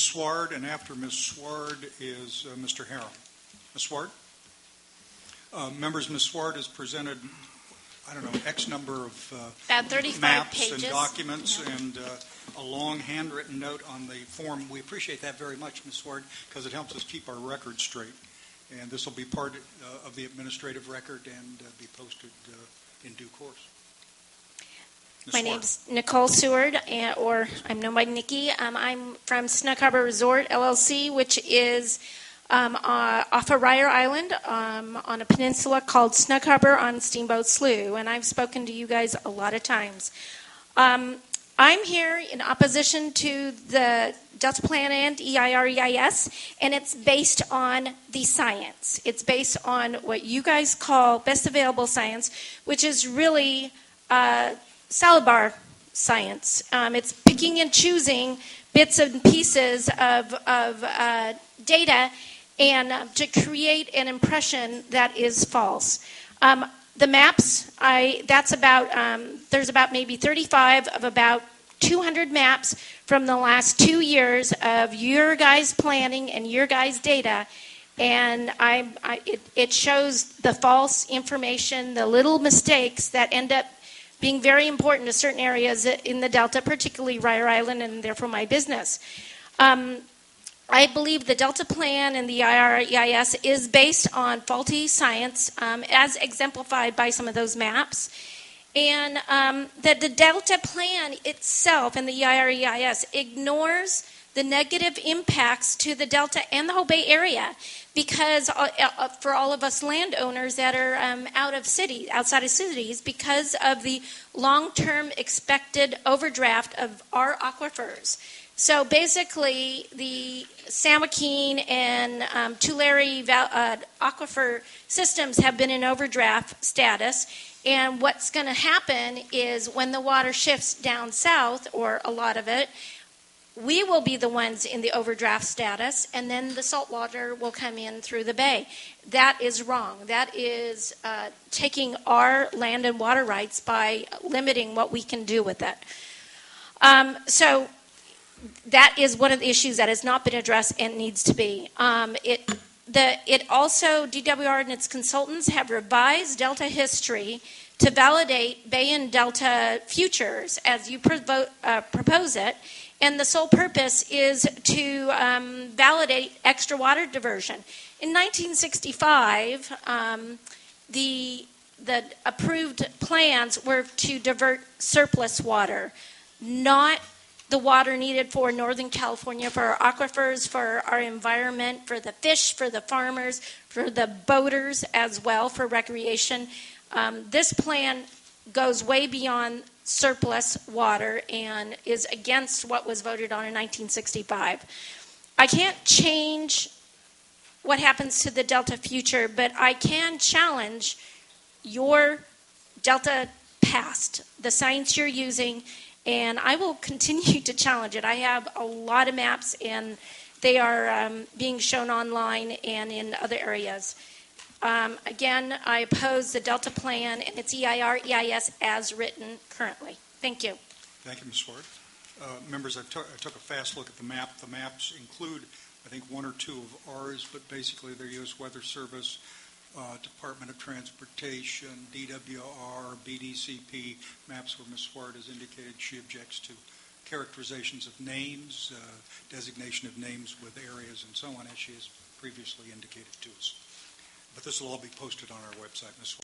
Sward, and after Ms. Sward is Mr. Harrell. Ms. Sward? Members, Ms. Sward has presented, I don't know, X number of about 35 maps pages. and documents and a long handwritten note on the form. We appreciate that very much, Ms. Sward, because it helps us keep our record straight. And this will be part of the administrative record and be posted in due course. My name's Nicole Seward, or I'm known by Nikki. I'm from Snug Harbor Resort, LLC, which is off of Ryer Island on a peninsula called Snug Harbor on Steamboat Slough. And I've spoken to you guys a lot of times. I'm here in opposition to the Delta Plan and EIR-EIS, and it's based on the science. It's based on what you guys call best available science, which is really salad bar science. It's picking and choosing bits and pieces of data and to create an impression that is false. The maps, there's about maybe 35 of about 200 maps from the last 2 years of your guys' planning and your guys' data, and it shows the false information, the little mistakes that end up being very important to certain areas in the Delta, particularly Ryer Island, and therefore my business. I believe the Delta Plan and the EIR-EIS is based on faulty science, as exemplified by some of those maps. And that the Delta Plan itself and the EIR-EIS ignores the negative impacts to the Delta and the whole Bay Area, because for all of us landowners that are outside of cities, because of the long-term expected overdraft of our aquifers. So basically, the San Joaquin and Tulare aquifer systems have been in overdraft status. And what's going to happen is when the water shifts down south, or a lot of it, we will be the ones in the overdraft status, and then the salt water will come in through the bay. That is wrong. That is taking our land and water rights by limiting what we can do with it. So that is one of the issues that has not been addressed and needs to be. It also, DWR and its consultants have revised Delta history to validate Bay and Delta futures as you propose it. And the sole purpose is to validate extra water diversion. In 1965, the approved plans were to divert surplus water, not the water needed for Northern California, for our aquifers, for our environment, for the fish, for the farmers, for the boaters as well, for recreation. This plan goes way beyond surplus water and is against what was voted on in 1965. I can't change what happens to the Delta future, but I can challenge your Delta past, the science you're using, and I will continue to challenge it. I have a lot of maps, and they are being shown online and in other areas. Again, I oppose the Delta Plan and its EIR-EIS as written currently. Thank you. Thank you, Ms. Swart. Members, I took a fast look at the map. The maps include, I think, one or two of ours, but basically they're U.S. Weather Service, Department of Transportation, DWR, BDCP, maps where Ms. Swart has indicated she objects to characterizations of names, designation of names with areas, and so on, as she has previously indicated to us. But this will all be posted on our website, Ms. Swart.